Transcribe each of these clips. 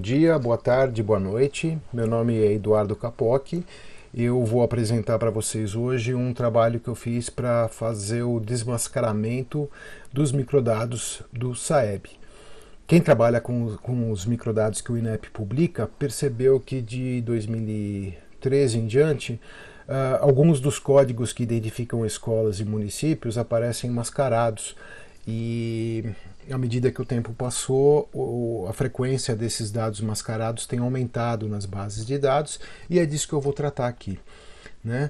dia, boa tarde, boa noite. Meu nome é Eduardo Capoc. Eu vou apresentar para vocês hoje um trabalho que eu fiz para fazer o desmascaramento dos microdados do SAEB. Quem trabalha com os microdados que o INEP publica percebeu que de 2013 em diante, alguns dos códigos que identificam escolas e municípios aparecem mascarados. E à medida que o tempo passou, a frequência desses dados mascarados tem aumentado nas bases de dados, e é disso que eu vou tratar aqui. Né?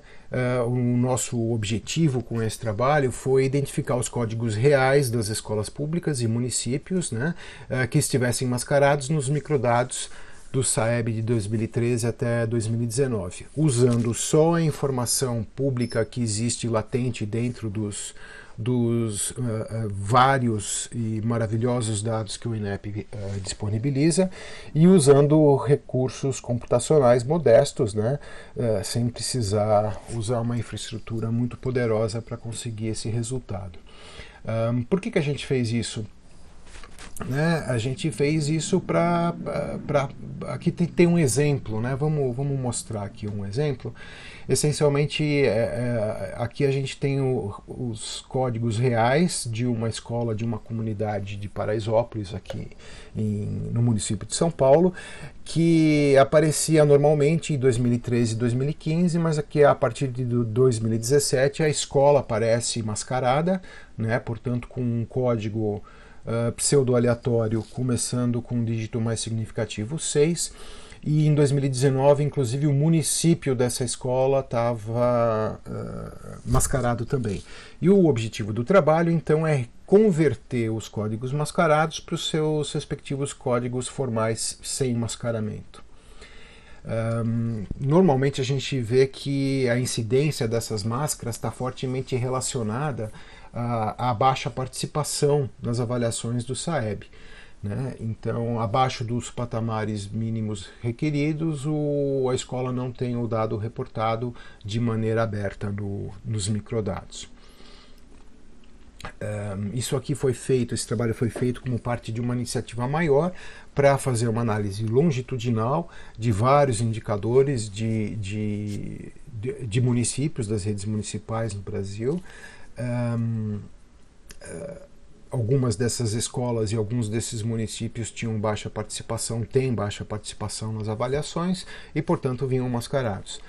O nosso objetivo com esse trabalho foi identificar os códigos reais das escolas públicas e municípios, né, que estivessem mascarados nos microdados do SAEB de 2013 até 2019, usando só a informação pública que existe latente dentro dos vários e maravilhosos dados que o INEP disponibiliza, e usando recursos computacionais modestos, né, sem precisar usar uma infraestrutura muito poderosa para conseguir esse resultado. Por que a gente fez isso? Né? A gente fez isso para... Aqui tem um exemplo, né? Vamos mostrar aqui um exemplo. Essencialmente, aqui a gente tem os códigos reais de uma escola, de uma comunidade de Paraisópolis, aqui no município de São Paulo, que aparecia normalmente em 2013 e 2015, mas aqui a partir de 2017 a escola aparece mascarada, né? Portanto, com um código pseudo-aleatório, começando com um dígito mais significativo 6, e em 2019, inclusive, o município dessa escola estava mascarado também. E o objetivo do trabalho, então, é converter os códigos mascarados para os seus respectivos códigos formais sem mascaramento. Normalmente a gente vê que a incidência dessas máscaras está fortemente relacionada à baixa participação nas avaliações do SAEB. Né? Então, abaixo dos patamares mínimos requeridos, a escola não tem o dado reportado de maneira aberta nos microdados. Isso aqui foi feito, esse trabalho foi feito como parte de uma iniciativa maior para fazer uma análise longitudinal de vários indicadores de municípios, das redes municipais no Brasil. Algumas dessas escolas e alguns desses municípios tinham baixa participação, têm baixa participação nas avaliações e, portanto, vinham mascarados.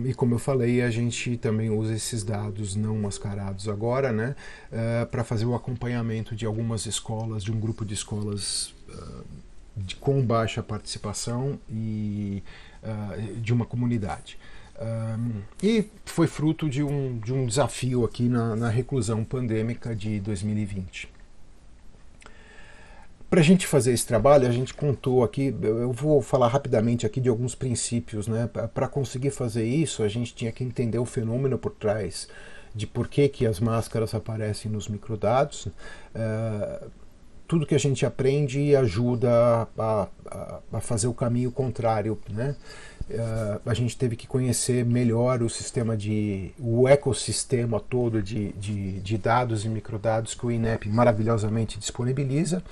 E como eu falei, a gente também usa esses dados não mascarados agora, né, para fazer o acompanhamento de algumas escolas, de um grupo de escolas com baixa participação e de uma comunidade. E foi fruto de um desafio aqui na reclusão pandêmica de 2020. Para a gente fazer esse trabalho, a gente contou aqui, eu vou falar rapidamente aqui de alguns princípios, né? Para conseguir fazer isso, a gente tinha que entender o fenômeno por trás de por que as máscaras aparecem nos microdados. Tudo que a gente aprende ajuda a fazer o caminho contrário, né? A gente teve que conhecer melhor o ecossistema todo de dados e microdados que o INEP maravilhosamente disponibiliza,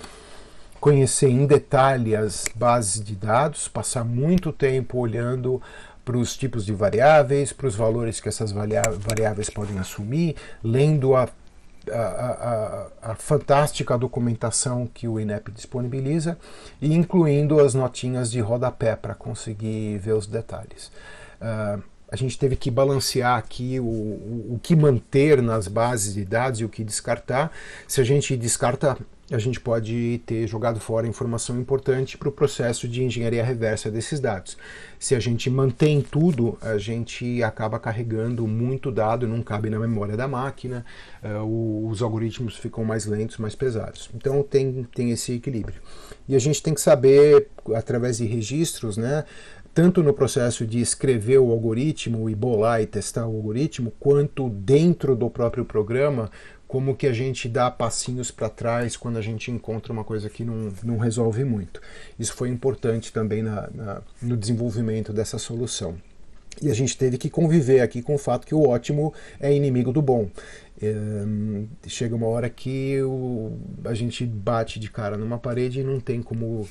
conhecer em detalhe as bases de dados, passar muito tempo olhando para os tipos de variáveis, para os valores que essas variáveis podem assumir, lendo a fantástica documentação que o INEP disponibiliza e incluindo as notinhas de rodapé para conseguir ver os detalhes. A gente teve que balancear aqui o que manter nas bases de dados e o que descartar. Se a gente descarta, a gente pode ter jogado fora informação importante para o processo de engenharia reversa desses dados. Se a gente mantém tudo, a gente acaba carregando muito dado, não cabe na memória da máquina, os algoritmos ficam mais lentos, mais pesados. Então tem esse equilíbrio. E a gente tem que saber, através de registros, né, tanto no processo de escrever o algoritmo e bolar e testar o algoritmo, quanto dentro do próprio programa, como que a gente dá passinhos para trás quando a gente encontra uma coisa que não resolve muito. Isso foi importante também no desenvolvimento dessa solução. E a gente teve que conviver aqui com o fato que o ótimo é inimigo do bom. Chega uma hora que a gente bate de cara numa parede e não tem como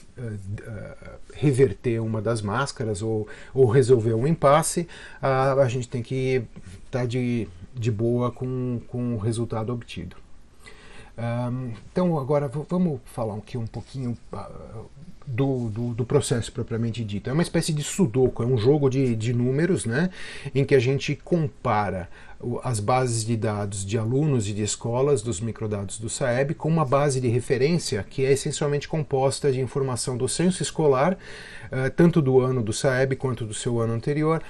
reverter uma das máscaras ou resolver um impasse. A gente tem que estar de boa com o resultado obtido. Então agora vamos falar aqui um pouquinho do processo propriamente dito. É uma espécie de sudoku, é um jogo de números, né, em que a gente compara as bases de dados de alunos e de escolas dos microdados do SAEB com uma base de referência que é essencialmente composta de informação do censo escolar, tanto do ano do SAEB quanto do seu ano anterior,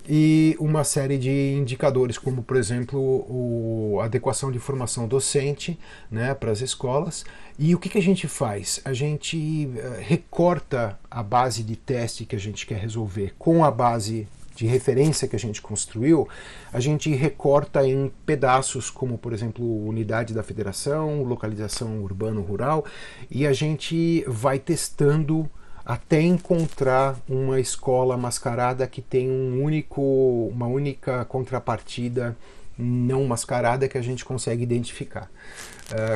e uma série de indicadores, como, por exemplo, a adequação de formação docente, né, para as escolas. E o que a gente faz? A gente recorta a base de teste que a gente quer resolver com a base de referência que a gente construiu, a gente recorta em pedaços, como, por exemplo, unidade da federação, localização urbano-rural, e a gente vai testando até encontrar uma escola mascarada que tem uma única contrapartida não mascarada que a gente consegue identificar.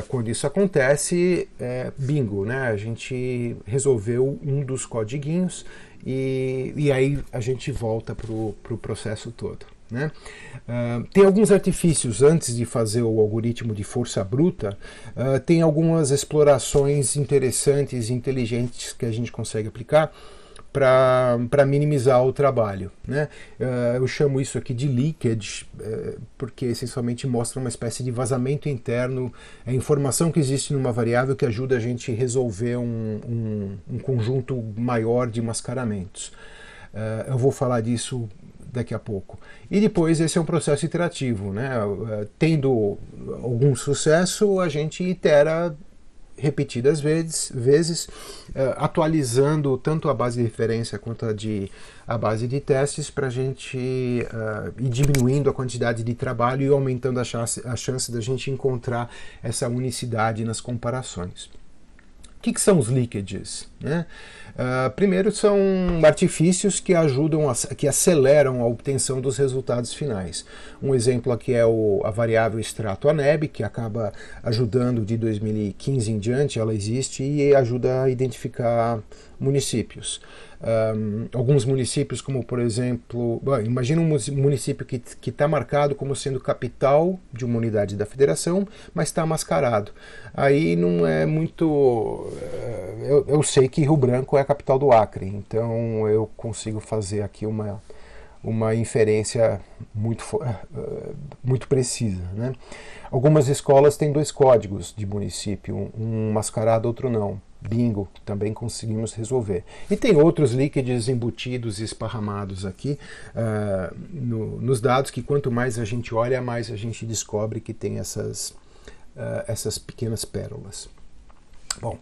Quando isso acontece, bingo, né? A gente resolveu um dos codiguinhos e aí a gente volta para o processo todo. Né? Tem alguns artifícios antes de fazer o algoritmo de força bruta, tem algumas explorações interessantes e inteligentes que a gente consegue aplicar para minimizar o trabalho. Né? Eu chamo isso aqui de leakage, porque essencialmente mostra uma espécie de vazamento interno, a informação que existe numa variável que ajuda a gente a resolver um conjunto maior de mascaramentos. Eu vou falar disso daqui a pouco. E depois esse é um processo iterativo, né? Tendo algum sucesso, a gente itera repetidas vezes, atualizando tanto a base de referência quanto a base de testes para a gente ir diminuindo a quantidade de trabalho e aumentando a chance da gente encontrar essa unicidade nas comparações. O que são os leakages? Né? Primeiro, são artifícios que ajudam, que aceleram a obtenção dos resultados finais. Um exemplo aqui é a variável extrato ANEB, que acaba ajudando de 2015 em diante, ela existe e ajuda a identificar municípios. Alguns municípios, como por exemplo, imagina um município que está marcado como sendo capital de uma unidade da federação, mas está mascarado. Aí não é muito... Eu sei que Rio Branco é a capital do Acre, então eu consigo fazer aqui uma inferência muito precisa. Né? Algumas escolas têm dois códigos de município, um mascarado, outro não. Bingo, que também conseguimos resolver. E tem outros leakages embutidos e esparramados aqui nos dados, que quanto mais a gente olha, mais a gente descobre que tem essas pequenas pérolas. Bom,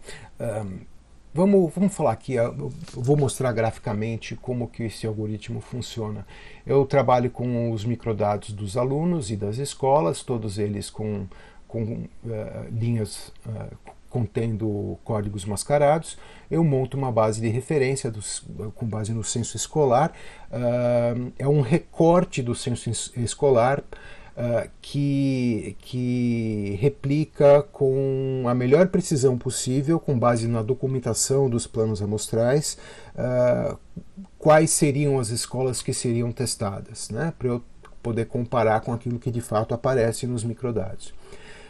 vamos falar aqui, eu vou mostrar graficamente como que esse algoritmo funciona. Eu trabalho com os microdados dos alunos e das escolas, todos eles com linhas contendo códigos mascarados. Eu monto uma base de referência com base no censo escolar. É um recorte do censo escolar que replica com a melhor precisão possível, com base na documentação dos planos amostrais, quais seriam as escolas que seriam testadas, né, para eu poder comparar com aquilo que de fato aparece nos microdados.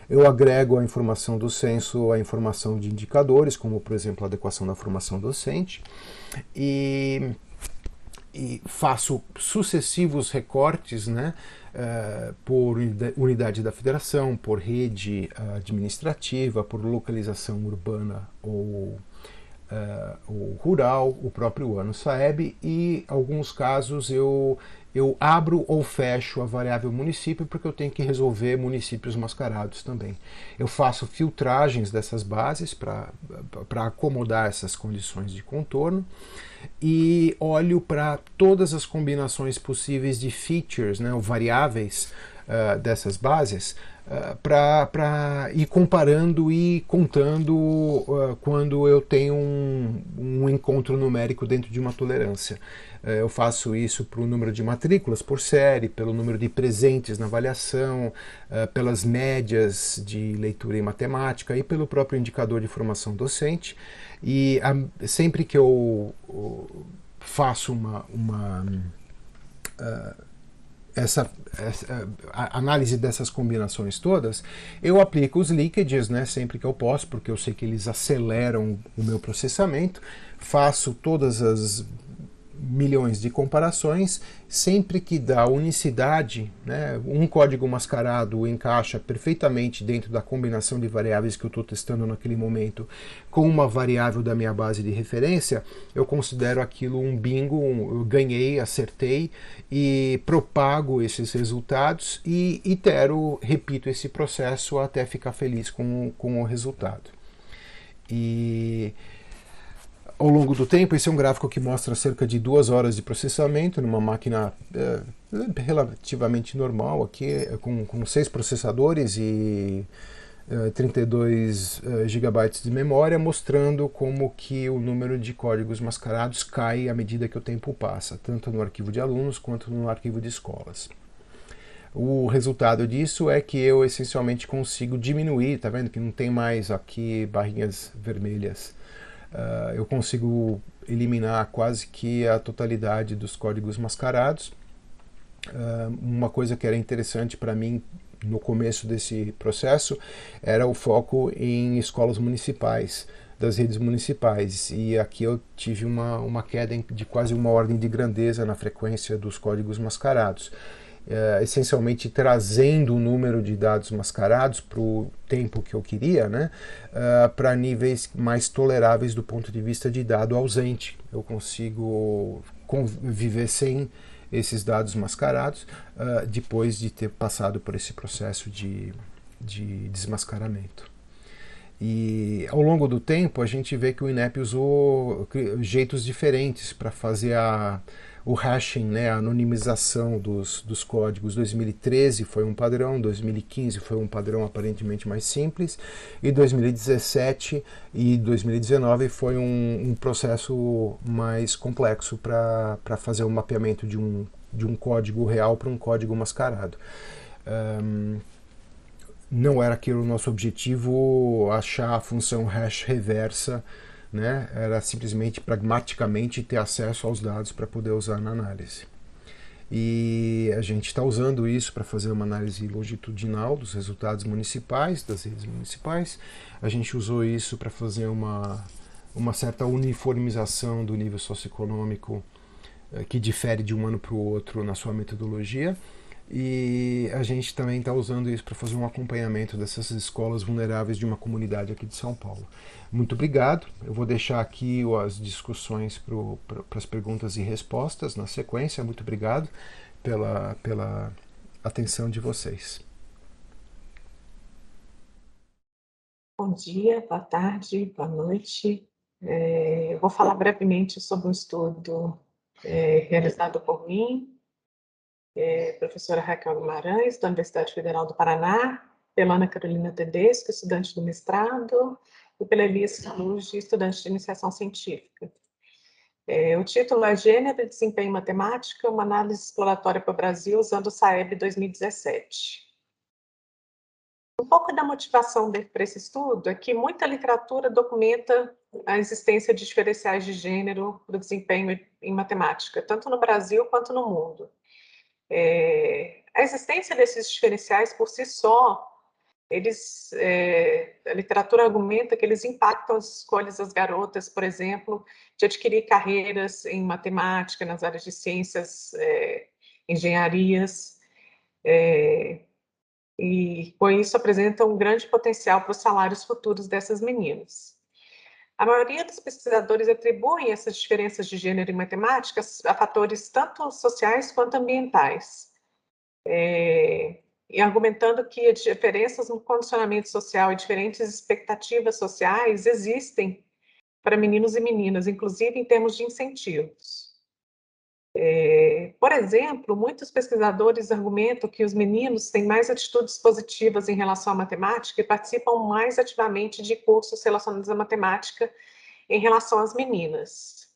Eu agrego a informação do censo, a informação de indicadores, como por exemplo a adequação da formação docente, e faço sucessivos recortes, né, por unidade da federação, por rede administrativa, por localização urbana ou rural, o próprio ano SAEB, e em alguns casos eu abro ou fecho a variável município porque eu tenho que resolver municípios mascarados também. Eu faço filtragens dessas bases para acomodar essas condições de contorno e olho para todas as combinações possíveis de features, né, ou variáveis, dessas bases para ir comparando e contando quando eu tenho um encontro numérico dentro de uma tolerância. Eu faço isso para o número de matrículas por série, pelo número de presentes na avaliação, pelas médias de leitura em matemática e pelo próprio indicador de formação docente. E sempre que eu faço a análise dessas combinações todas, eu aplico os leakages, né, sempre que eu posso, porque eu sei que eles aceleram o meu processamento, faço todas as milhões de comparações, sempre que dá unicidade, né, um código mascarado encaixa perfeitamente dentro da combinação de variáveis que eu estou testando naquele momento com uma variável da minha base de referência, eu considero aquilo um bingo, eu ganhei, acertei e propago esses resultados e itero, repito esse processo até ficar feliz com o resultado. E ao longo do tempo, esse é um gráfico que mostra cerca de 2 horas de processamento numa máquina relativamente normal aqui, com 6 processadores e 32 gigabytes de memória, mostrando como que o número de códigos mascarados cai à medida que o tempo passa, tanto no arquivo de alunos quanto no arquivo de escolas. O resultado disso é que eu essencialmente consigo diminuir, tá vendo que não tem mais aqui barrinhas vermelhas. Eu consigo eliminar quase que a totalidade dos códigos mascarados. Uma coisa que era interessante para mim no começo desse processo era o foco em escolas municipais, das redes municipais, e aqui eu tive uma queda de quase uma ordem de grandeza na frequência dos códigos mascarados. Essencialmente trazendo o número de dados mascarados para o tempo que eu queria, né, para níveis mais toleráveis do ponto de vista de dado ausente. Eu consigo viver sem esses dados mascarados depois de ter passado por esse processo de desmascaramento. E ao longo do tempo a gente vê que o INEP usou jeitos diferentes para fazer o hashing, né, a anonimização dos códigos. 2013 foi um padrão, 2015 foi um padrão aparentemente mais simples, e 2017 e 2019 foi um processo mais complexo para fazer o mapeamento de um código real para um código mascarado. Não era aquele o nosso objetivo, achar a função hash reversa, né? Era simplesmente pragmaticamente ter acesso aos dados para poder usar na análise. E a gente está usando isso para fazer uma análise longitudinal dos resultados municipais, das redes municipais. A gente usou isso para fazer uma certa uniformização do nível socioeconômico que difere de um ano para o outro na sua metodologia. E a gente também está usando isso para fazer um acompanhamento dessas escolas vulneráveis de uma comunidade aqui de São Paulo. Muito obrigado. Eu vou deixar aqui as discussões para as perguntas e respostas na sequência. Muito obrigado pela atenção de vocês. Bom dia, boa tarde, boa noite. Eu vou falar brevemente sobre um estudo realizado por mim, professora Raquel Guimarães, da Universidade Federal do Paraná, pela Ana Carolina Tedesco, estudante do mestrado, e pela Elias Luz, estudante de iniciação científica. O título é Gênero e Desempenho em Matemática, uma análise exploratória para o Brasil usando o SAEB 2017. Um pouco da motivação para esse estudo é que muita literatura documenta a existência de diferenciais de gênero para o desempenho em matemática, tanto no Brasil quanto no mundo. A existência desses diferenciais por si só, a literatura argumenta que eles impactam as escolhas das garotas, por exemplo, de adquirir carreiras em matemática, nas áreas de ciências, engenharias, e com isso apresenta um grande potencial para os salários futuros dessas meninas. A maioria dos pesquisadores atribuem essas diferenças de gênero em matemática a fatores tanto sociais quanto ambientais, e argumentando que as diferenças no condicionamento social e diferentes expectativas sociais existem para meninos e meninas, inclusive em termos de incentivos. Por exemplo, muitos pesquisadores argumentam que os meninos têm mais atitudes positivas em relação à matemática e participam mais ativamente de cursos relacionados à matemática em relação às meninas.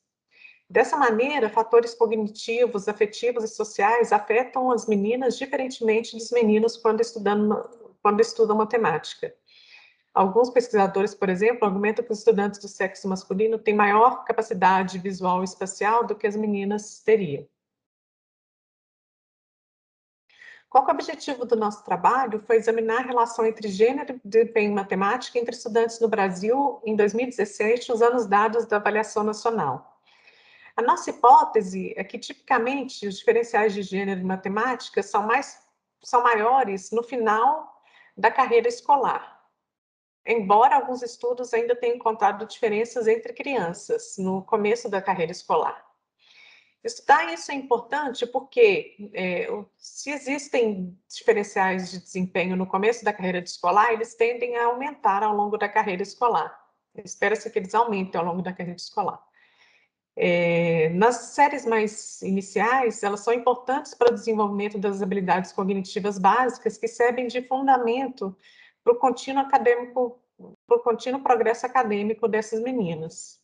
Dessa maneira, fatores cognitivos, afetivos e sociais afetam as meninas diferentemente dos meninos quando estudam matemática. Alguns pesquisadores, por exemplo, argumentam que os estudantes do sexo masculino têm maior capacidade visual e espacial do que as meninas teriam. Qual que é o objetivo do nosso trabalho? Foi examinar a relação entre gênero e desempenho em matemática entre estudantes no Brasil em 2017, usando os dados da avaliação nacional. A nossa hipótese é que, tipicamente, os diferenciais de gênero em matemática são maiores no final da carreira escolar, embora alguns estudos ainda tenham encontrado diferenças entre crianças no começo da carreira escolar. Estudar isso é importante porque, se existem diferenciais de desempenho no começo da carreira escolar, eles tendem a aumentar ao longo da carreira escolar. Espera-se que eles aumentem ao longo da carreira escolar. Nas séries mais iniciais, elas são importantes para o desenvolvimento das habilidades cognitivas básicas que servem de fundamento para o contínuo progresso acadêmico dessas meninas.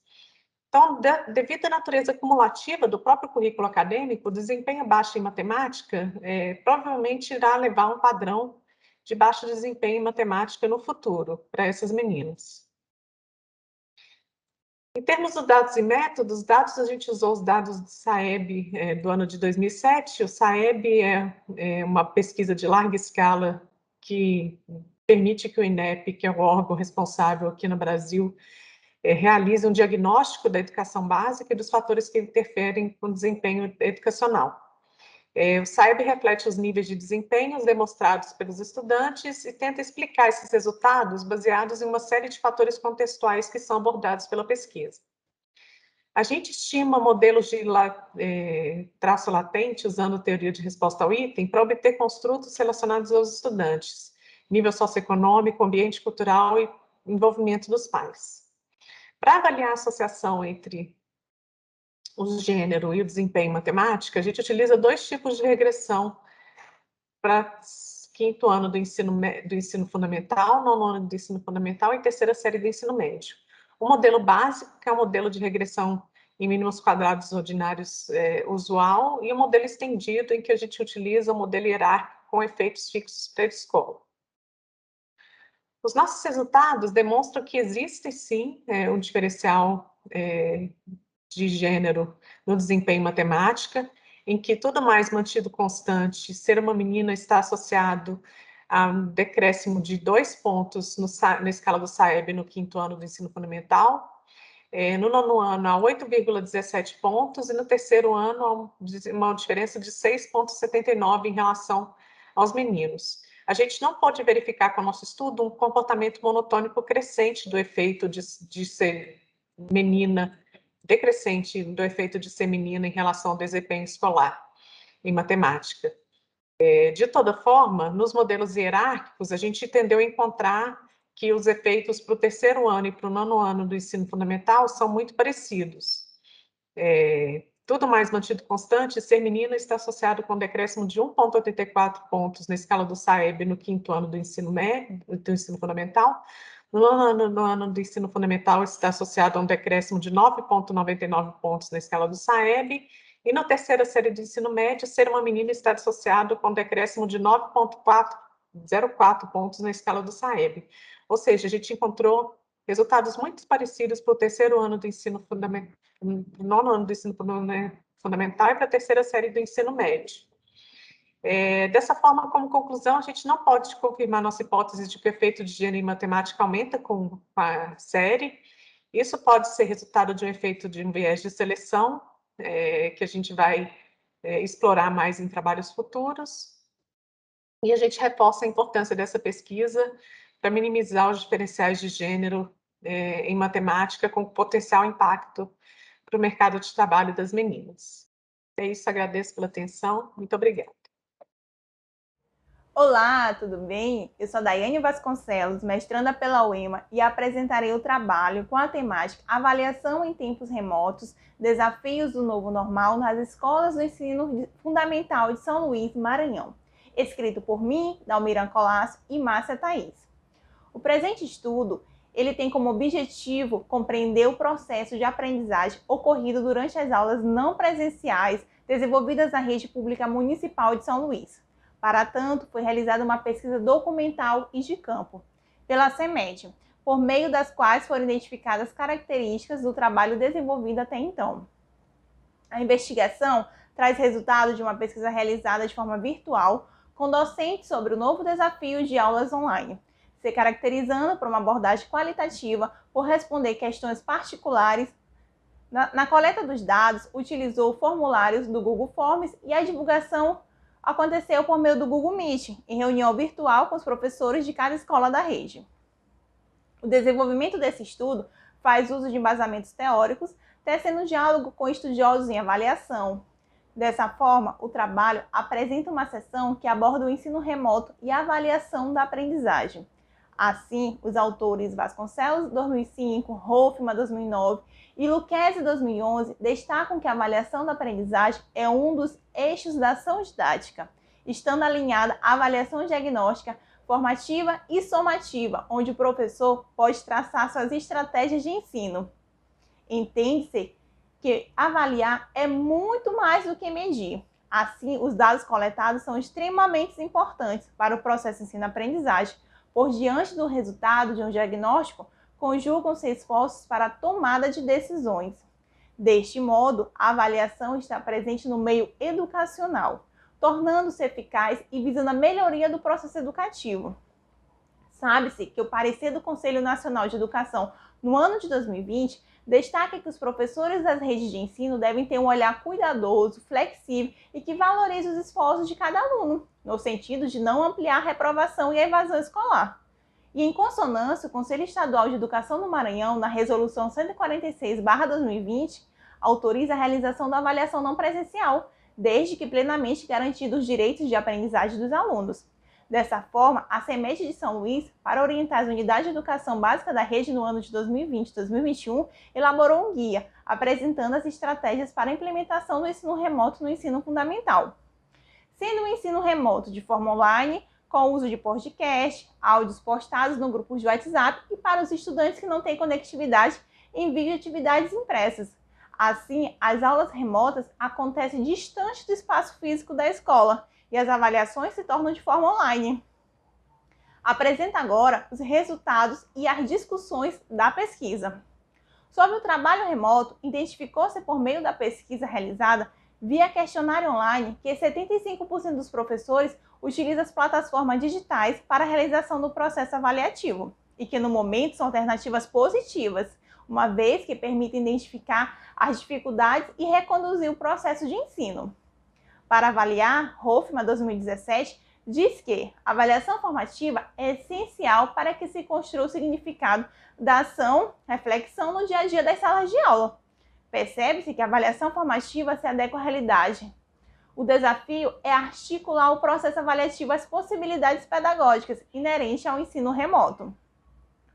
Então, devido à natureza cumulativa do próprio currículo acadêmico, o desempenho baixo em matemática provavelmente irá levar a um padrão de baixo desempenho em matemática no futuro para essas meninas. Em termos de dados e métodos, a gente usou os dados do SAEB do ano de 2007. O SAEB é uma pesquisa de larga escala que permite que o INEP, que é o órgão responsável aqui no Brasil, realize um diagnóstico da educação básica e dos fatores que interferem com o desempenho educacional. O SAEB reflete os níveis de desempenho demonstrados pelos estudantes e tenta explicar esses resultados baseados em uma série de fatores contextuais que são abordados pela pesquisa. A gente estima modelos de traço latente usando teoria de resposta ao item para obter construtos relacionados aos estudantes, nível socioeconômico, ambiente cultural e envolvimento dos pais. Para avaliar a associação entre o gênero e o desempenho em matemática, a gente utiliza dois tipos de regressão para quinto ano do ensino fundamental, nono ano do ensino fundamental e terceira série do ensino médio. O modelo básico, que é o modelo de regressão em mínimos quadrados ordinários usual, e o modelo estendido, em que a gente utiliza o modelo hierárquico com efeitos fixos pré-escola. Os nossos resultados demonstram que existe, sim, um diferencial de gênero no desempenho em matemática, em que tudo mais mantido constante, ser uma menina está associado a um decréscimo de 2 pontos na escala do SAEB no quinto ano do ensino fundamental, no nono ano a 8,17 pontos e no terceiro ano uma diferença de 6,79 em relação aos meninos. A gente não pode verificar com o nosso estudo um comportamento monotônico crescente do efeito de ser menina, decrescente do efeito de ser menina em relação ao desempenho escolar em matemática. De toda forma, nos modelos hierárquicos, a gente tendeu a encontrar que os efeitos para o terceiro ano e para o nono ano do ensino fundamental são muito parecidos. Tudo mais mantido constante, ser menina está associado com um decréscimo de 1,84 pontos na escala do SAEB no quinto ano do ensino fundamental. No ano do ensino fundamental está associado a um decréscimo de 9,99 pontos na escala do SAEB, e na terceira série do ensino médio, ser uma menina está associado com um decréscimo de 9,04 pontos na escala do SAEB. Ou seja, a gente encontrou resultados muito parecidos para o terceiro ano do ensino fundamental, nono ano do ensino fundamental e para a terceira série do ensino médio. Dessa forma, como conclusão, a gente não pode confirmar nossa hipótese de que o efeito de gênero em matemática aumenta com a série. Isso pode ser resultado de um efeito de um viés de seleção, que a gente vai explorar mais em trabalhos futuros. E a gente reforça a importância dessa pesquisa para minimizar os diferenciais de gênero em matemática com potencial impacto para o mercado de trabalho das meninas. É isso, agradeço pela atenção, muito obrigada. Olá, tudo bem? Eu sou Daiane Vasconcelos, mestranda pela UEMA, e apresentarei o trabalho com a temática Avaliação em Tempos Remotos, Desafios do Novo Normal nas Escolas do Ensino Fundamental de São Luís, Maranhão, escrito por mim, Dalmira Colasso e Márcia Thaís. O presente estudo ele tem como objetivo compreender o processo de aprendizagem ocorrido durante as aulas não presenciais desenvolvidas na rede pública municipal de São Luís. Para tanto, foi realizada uma pesquisa documental e de campo pela CEMED, por meio das quais foram identificadas características do trabalho desenvolvido até então. A investigação traz resultados de uma pesquisa realizada de forma virtual com docentes sobre o novo desafio de aulas online, se caracterizando por uma abordagem qualitativa, por responder questões particulares. Na coleta dos dados, utilizou formulários do Google Forms e a divulgação aconteceu por meio do Google Meet, em reunião virtual com os professores de cada escola da rede. O desenvolvimento desse estudo faz uso de embasamentos teóricos, tecendo diálogo com estudiosos em avaliação. Dessa forma, o trabalho apresenta uma seção que aborda o ensino remoto e a avaliação da aprendizagem. Assim, os autores Vasconcelos, 2005, Hoffman, 2009 e Lucchesi, 2011, destacam que a avaliação da aprendizagem é um dos eixos da ação didática, estando alinhada à avaliação diagnóstica, formativa e somativa, onde o professor pode traçar suas estratégias de ensino. Entende-se que avaliar é muito mais do que medir. Assim, os dados coletados são extremamente importantes para o processo ensino-aprendizagem, por diante do resultado de um diagnóstico, conjugam-se esforços para a tomada de decisões. Deste modo, a avaliação está presente no meio educacional, tornando-se eficaz e visando a melhoria do processo educativo. Sabe-se que o parecer do Conselho Nacional de Educação, no ano de 2020, destaca que os professores das redes de ensino devem ter um olhar cuidadoso, flexível e que valorize os esforços de cada aluno, no sentido de não ampliar a reprovação e a evasão escolar. E em consonância, o Conselho Estadual de Educação do Maranhão, na Resolução 146/2020, autoriza a realização da avaliação não presencial, desde que plenamente garantidos os direitos de aprendizagem dos alunos. Dessa forma, a CEMED de São Luís, para orientar as unidades de educação básica da rede no ano de 2020 e 2021, elaborou um guia, apresentando as estratégias para a implementação do ensino remoto no ensino fundamental. Sendo o ensino remoto de forma online, com o uso de podcast, áudios postados no grupo de WhatsApp e para os estudantes que não têm conectividade, envio de atividades impressas. Assim, as aulas remotas acontecem distante do espaço físico da escola e as avaliações se tornam de forma online. Apresenta agora os resultados e as discussões da pesquisa. Sobre o trabalho remoto, identificou-se por meio da pesquisa realizada via questionário online que 75% dos professores utilizam as plataformas digitais para a realização do processo avaliativo e que no momento são alternativas positivas, uma vez que permitem identificar as dificuldades e reconduzir o processo de ensino. Para avaliar, Hoffman, 2017, diz que a avaliação formativa é essencial para que se construa o significado da ação, reflexão no dia a dia das salas de aula. Percebe-se que a avaliação formativa se adequa à realidade. O desafio é articular o processo avaliativo às possibilidades pedagógicas inerentes ao ensino remoto.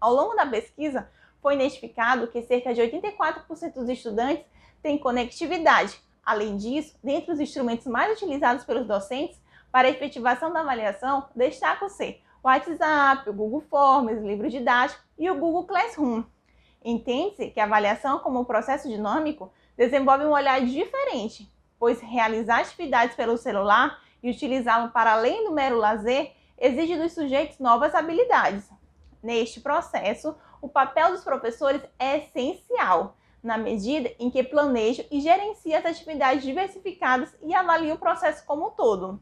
Ao longo da pesquisa, foi identificado que cerca de 84% dos estudantes têm conectividade. Além disso, dentre os instrumentos mais utilizados pelos docentes para a efetivação da avaliação, destacam-se o WhatsApp, o Google Forms, o livro didático e o Google Classroom. Entende-se que a avaliação como um processo dinâmico desenvolve um olhar diferente, pois realizar atividades pelo celular e utilizá-lo para além do mero lazer exige dos sujeitos novas habilidades. Neste processo, o papel dos professores é essencial, na medida em que planejam e gerenciam as atividades diversificadas e avaliam o processo como um todo.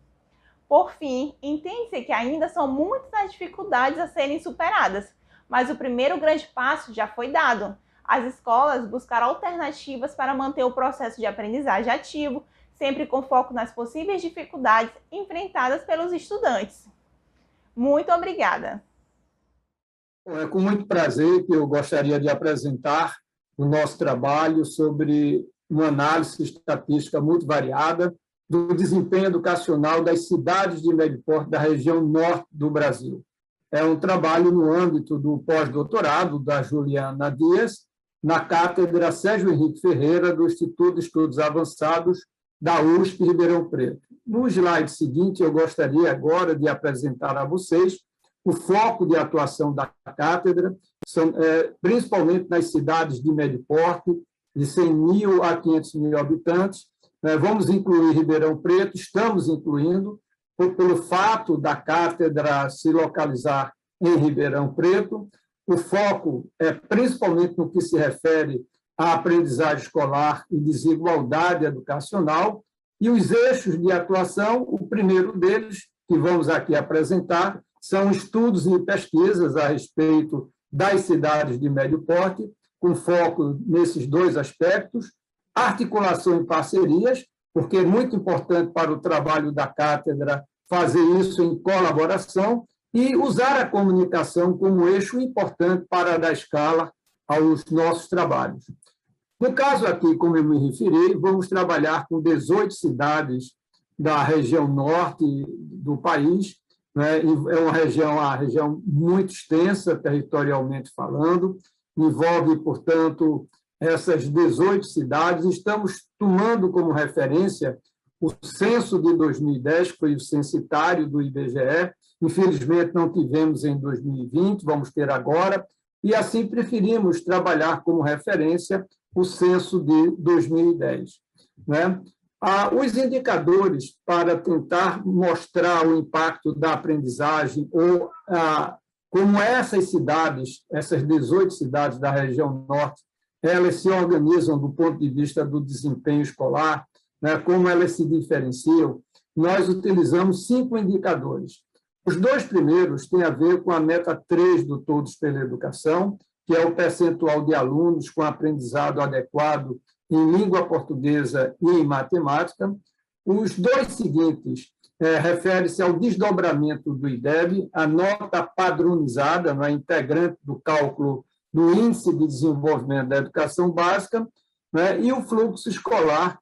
Por fim, entende-se que ainda são muitas as dificuldades a serem superadas, mas o primeiro grande passo já foi dado. As escolas buscaram alternativas para manter o processo de aprendizagem ativo, sempre com foco nas possíveis dificuldades enfrentadas pelos estudantes. Muito obrigada! É com muito prazer que eu gostaria de apresentar o nosso trabalho sobre uma análise estatística muito variada do desempenho educacional das cidades de médio porte da região norte do Brasil. É um trabalho no âmbito do pós-doutorado da Juliana Dias, na cátedra Sérgio Henrique Ferreira, do Instituto de Estudos Avançados da USP Ribeirão Preto. No slide seguinte, eu gostaria agora de apresentar a vocês o foco de atuação da cátedra, principalmente nas cidades de médio porte, de 100 mil a 500 mil habitantes. Vamos incluir Ribeirão Preto, estamos incluindo, pelo fato da cátedra se localizar em Ribeirão Preto. O foco é principalmente no que se refere à aprendizagem escolar e desigualdade educacional, e os eixos de atuação, o primeiro deles, que vamos aqui apresentar, são estudos e pesquisas a respeito das cidades de médio porte, com foco nesses dois aspectos, articulação em parcerias, porque é muito importante para o trabalho da cátedra fazer isso em colaboração, e usar a comunicação como eixo importante para dar escala aos nossos trabalhos. No caso aqui, como eu me referi, vamos trabalhar com 18 cidades da região norte do país, né? É uma região muito extensa, territorialmente falando, envolve, portanto, essas 18 cidades. Estamos tomando como referência o censo de 2010, que foi o censitário do IBGE. Infelizmente, não tivemos em 2020, vamos ter agora, e assim preferimos trabalhar como referência o censo de 2010. Né? Os indicadores para tentar mostrar o impacto da aprendizagem ou como essas cidades, essas 18 cidades da região norte, elas se organizam do ponto de vista do desempenho escolar, né, como elas se diferenciam, nós utilizamos 5 indicadores. Os 2 primeiros têm a ver com a meta 3 do Todos pela Educação, que é o percentual de alunos com aprendizado adequado em língua portuguesa e em matemática. Os 2 seguintes referem-se ao desdobramento do IDEB, a nota padronizada, não é, integrante do cálculo do Índice de Desenvolvimento da Educação Básica, né, e o fluxo escolar,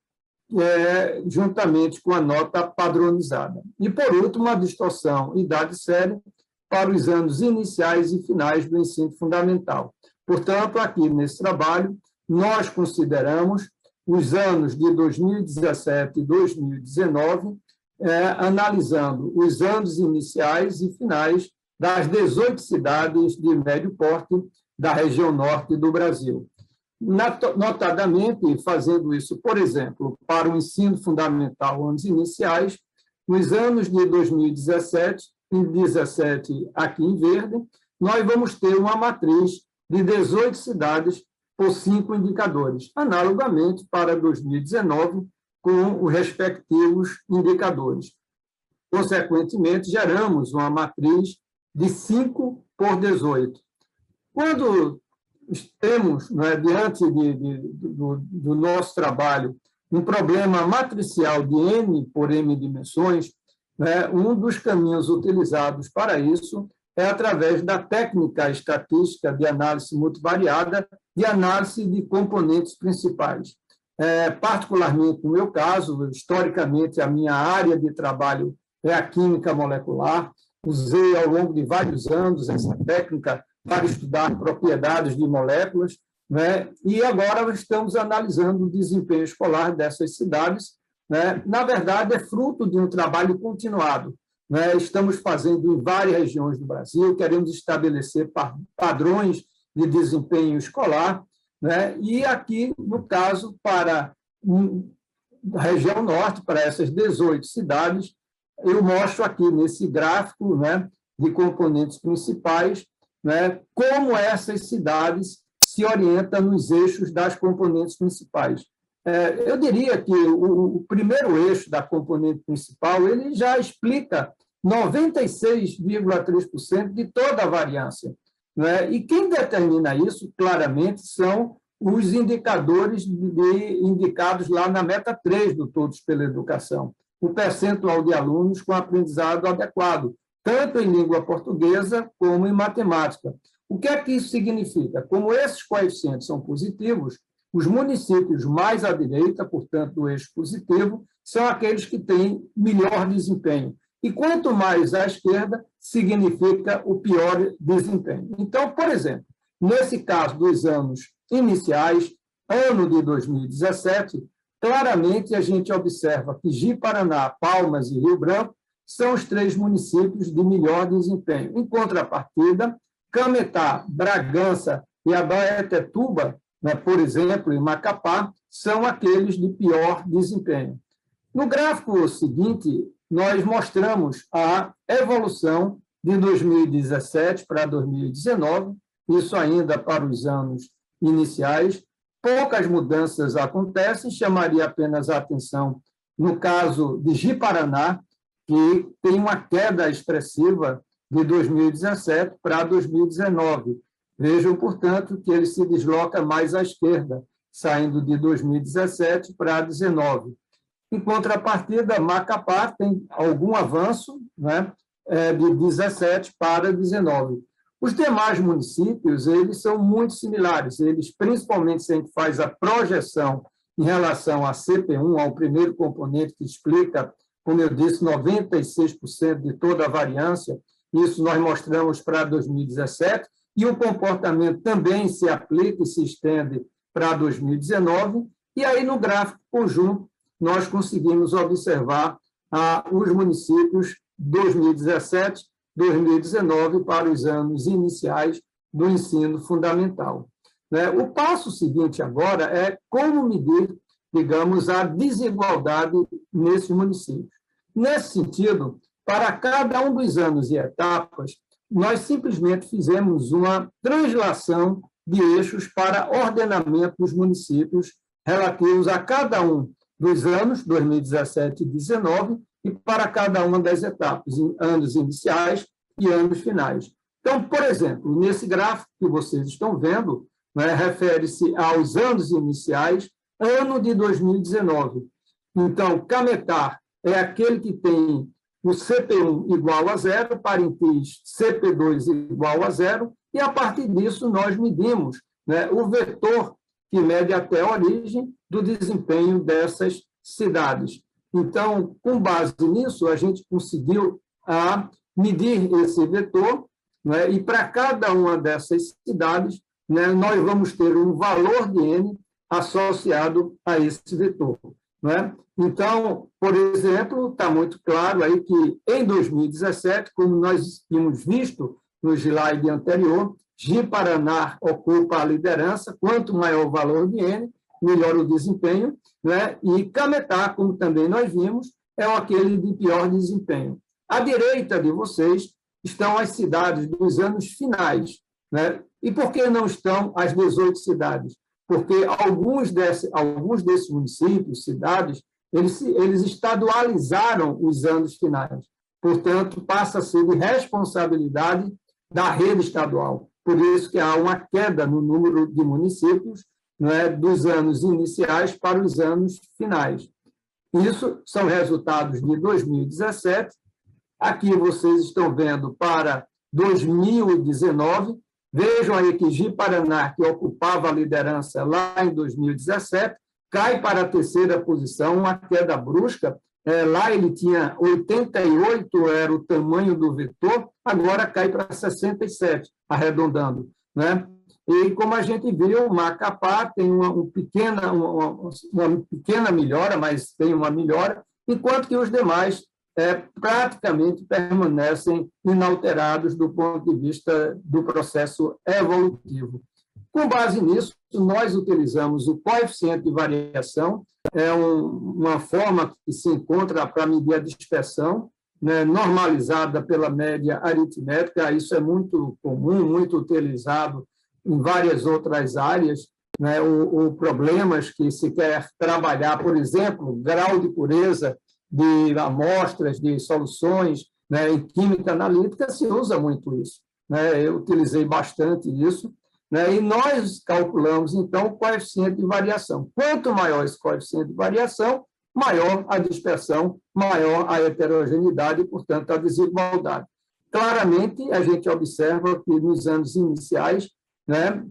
juntamente com a nota padronizada. E, por último, a distorção idade séria para os anos iniciais e finais do ensino fundamental. Portanto, aqui nesse trabalho, nós consideramos os anos de 2017 e 2019, analisando os anos iniciais e finais das 18 cidades de médio porte da região norte do Brasil. Notadamente, fazendo isso, por exemplo, para o ensino fundamental, anos iniciais, nos anos de 2017 e 2017, aqui em verde, nós vamos ter uma matriz de 18 cidades por 5 indicadores, analogamente para 2019, com os respectivos indicadores. Consequentemente, geramos uma matriz de 5 por 18. Quando temos, diante do nosso trabalho, um problema matricial de N por M dimensões, um dos caminhos utilizados para isso é através da técnica estatística de análise multivariada de análise de componentes principais. Particularmente no meu caso, historicamente, a minha área de trabalho é a química molecular. Usei ao longo de vários anos essa técnica para estudar propriedades de moléculas, né? E agora estamos analisando o desempenho escolar dessas cidades. Né? Na verdade, é fruto de um trabalho continuado. Né? Estamos fazendo em várias regiões do Brasil, queremos estabelecer padrões de desempenho escolar, né? E aqui, no caso, para a região norte, para essas 18 cidades, eu mostro aqui nesse gráfico, né, de componentes principais, né, como essas cidades se orientam nos eixos das componentes principais. Eu diria que o primeiro eixo da componente principal ele já explica 96,3% de toda a variância. Né? E quem determina isso, claramente, são os indicadores indicados lá na meta 3 do Todos pela Educação, o percentual de alunos com aprendizado adequado, tanto em língua portuguesa como em matemática. O que é que isso significa? Como esses coeficientes são positivos, os municípios mais à direita, portanto, do eixo positivo, são aqueles que têm melhor desempenho. E quanto mais à esquerda, significa o pior desempenho. Então, por exemplo, nesse caso dos anos iniciais, ano de 2017, claramente a gente observa que Ji-Paraná, Palmas e Rio Branco são os 3 municípios de melhor desempenho. Em contrapartida, Cametá, Bragança e Abaetetuba, né, por exemplo, e Macapá, são aqueles de pior desempenho. No gráfico seguinte, nós mostramos a evolução de 2017 para 2019, isso ainda para os anos iniciais. Poucas mudanças acontecem, chamaria apenas a atenção no caso de Ji-Paraná, que tem uma queda expressiva de 2017 para 2019. Vejam, portanto, que ele se desloca mais à esquerda, saindo de 2017 para 2019. Em contrapartida, Macapá tem algum avanço, né, de 17 para 19. Os demais municípios, eles são muito similares. Eles, principalmente, se a gente faz a projeção em relação à CP1, ao primeiro componente que explica, como eu disse, 96% de toda a variância, isso nós mostramos para 2017, e o comportamento também se aplica e se estende para 2019, e aí no gráfico conjunto nós conseguimos observar os municípios 2017, 2019 para os anos iniciais do ensino fundamental. O passo seguinte agora é como medir, digamos, a desigualdade nesses municípios. Nesse sentido, para cada um dos anos e etapas, nós simplesmente fizemos uma translação de eixos para ordenamento dos municípios relativos a cada um dos anos, 2017 e 2019, e para cada uma das etapas, anos iniciais e anos finais. Então, por exemplo, nesse gráfico que vocês estão vendo, refere-se aos anos iniciais, ano de 2019. Então, Cametá é aquele que tem o CP1 igual a 0, Parintins CP2 igual a 0, e a partir disso nós medimos o vetor que mede até a origem do desempenho dessas cidades. Então, com base nisso, a gente conseguiu medir esse vetor, e para cada uma dessas cidades, nós vamos ter um valor de N associado a esse vetor. Então, por exemplo, está muito claro aí que em 2017, como nós tínhamos visto no slide anterior, Ji-Paraná ocupa a liderança, quanto maior o valor de N, melhor o desempenho, e Cametá, como também nós vimos, é aquele de pior desempenho. À direita de vocês estão as cidades dos anos finais. E por que não estão as 18 cidades? Porque alguns desses municípios, cidades, eles estadualizaram os anos finais. Portanto, passa a ser de responsabilidade da rede estadual. Por isso que há uma queda no número de municípios dos anos iniciais para os anos finais. Isso são resultados de 2017. Aqui vocês estão vendo para 2019. Vejam aí que Ji-Paraná, que ocupava a liderança lá em 2017, cai para a terceira posição, uma queda brusca. Lá ele tinha 88, era o tamanho do vetor, agora cai para 67, arredondando. E, como a gente viu, Macapá tem uma pequena melhora, mas tem uma melhora, enquanto que os demais praticamente permanecem inalterados do ponto de vista do processo evolutivo. Com base nisso, nós utilizamos o coeficiente de variação, uma forma que se encontra para medir a dispersão, normalizada pela média aritmética. Isso é muito comum, muito utilizado em várias outras áreas, ou problemas que se quer trabalhar, por exemplo, grau de pureza de amostras, de soluções, em química analítica, se usa muito isso. Eu utilizei bastante isso, e nós calculamos, então, o coeficiente de variação. Quanto maior esse coeficiente de variação, maior a dispersão, maior a heterogeneidade e, portanto, a desigualdade. Claramente, a gente observa que nos anos iniciais,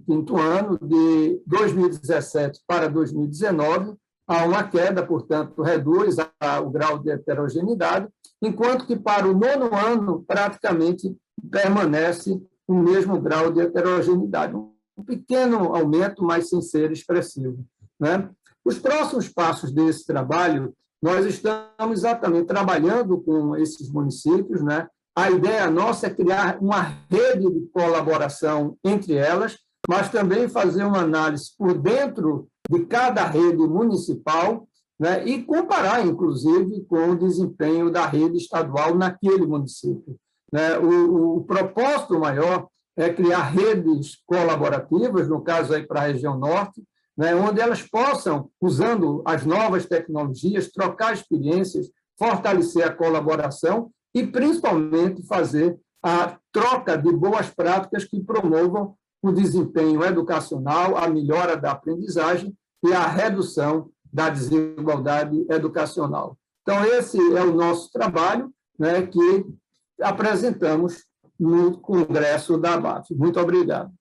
quinto ano, de 2017 para 2019, há uma queda, portanto, reduz o grau de heterogeneidade, enquanto que para o 9º ano, praticamente permanece o mesmo grau de heterogeneidade. Um pequeno aumento, mas sem ser expressivo, né? Os próximos passos desse trabalho, nós estamos exatamente trabalhando com esses municípios, né? A ideia nossa é criar uma rede de colaboração entre elas, mas também fazer uma análise por dentro de cada rede municipal, né? E comparar, inclusive, com o desempenho da rede estadual naquele município, né? O propósito maior é criar redes colaborativas, no caso aí para a região norte, né? Onde elas possam, usando as novas tecnologias, trocar experiências, fortalecer a colaboração e, principalmente, fazer a troca de boas práticas que promovam o desempenho educacional, a melhora da aprendizagem e a redução da desigualdade educacional. Então, esse é o nosso trabalho, né, que apresentamos no Congresso da ABAF. Muito obrigado.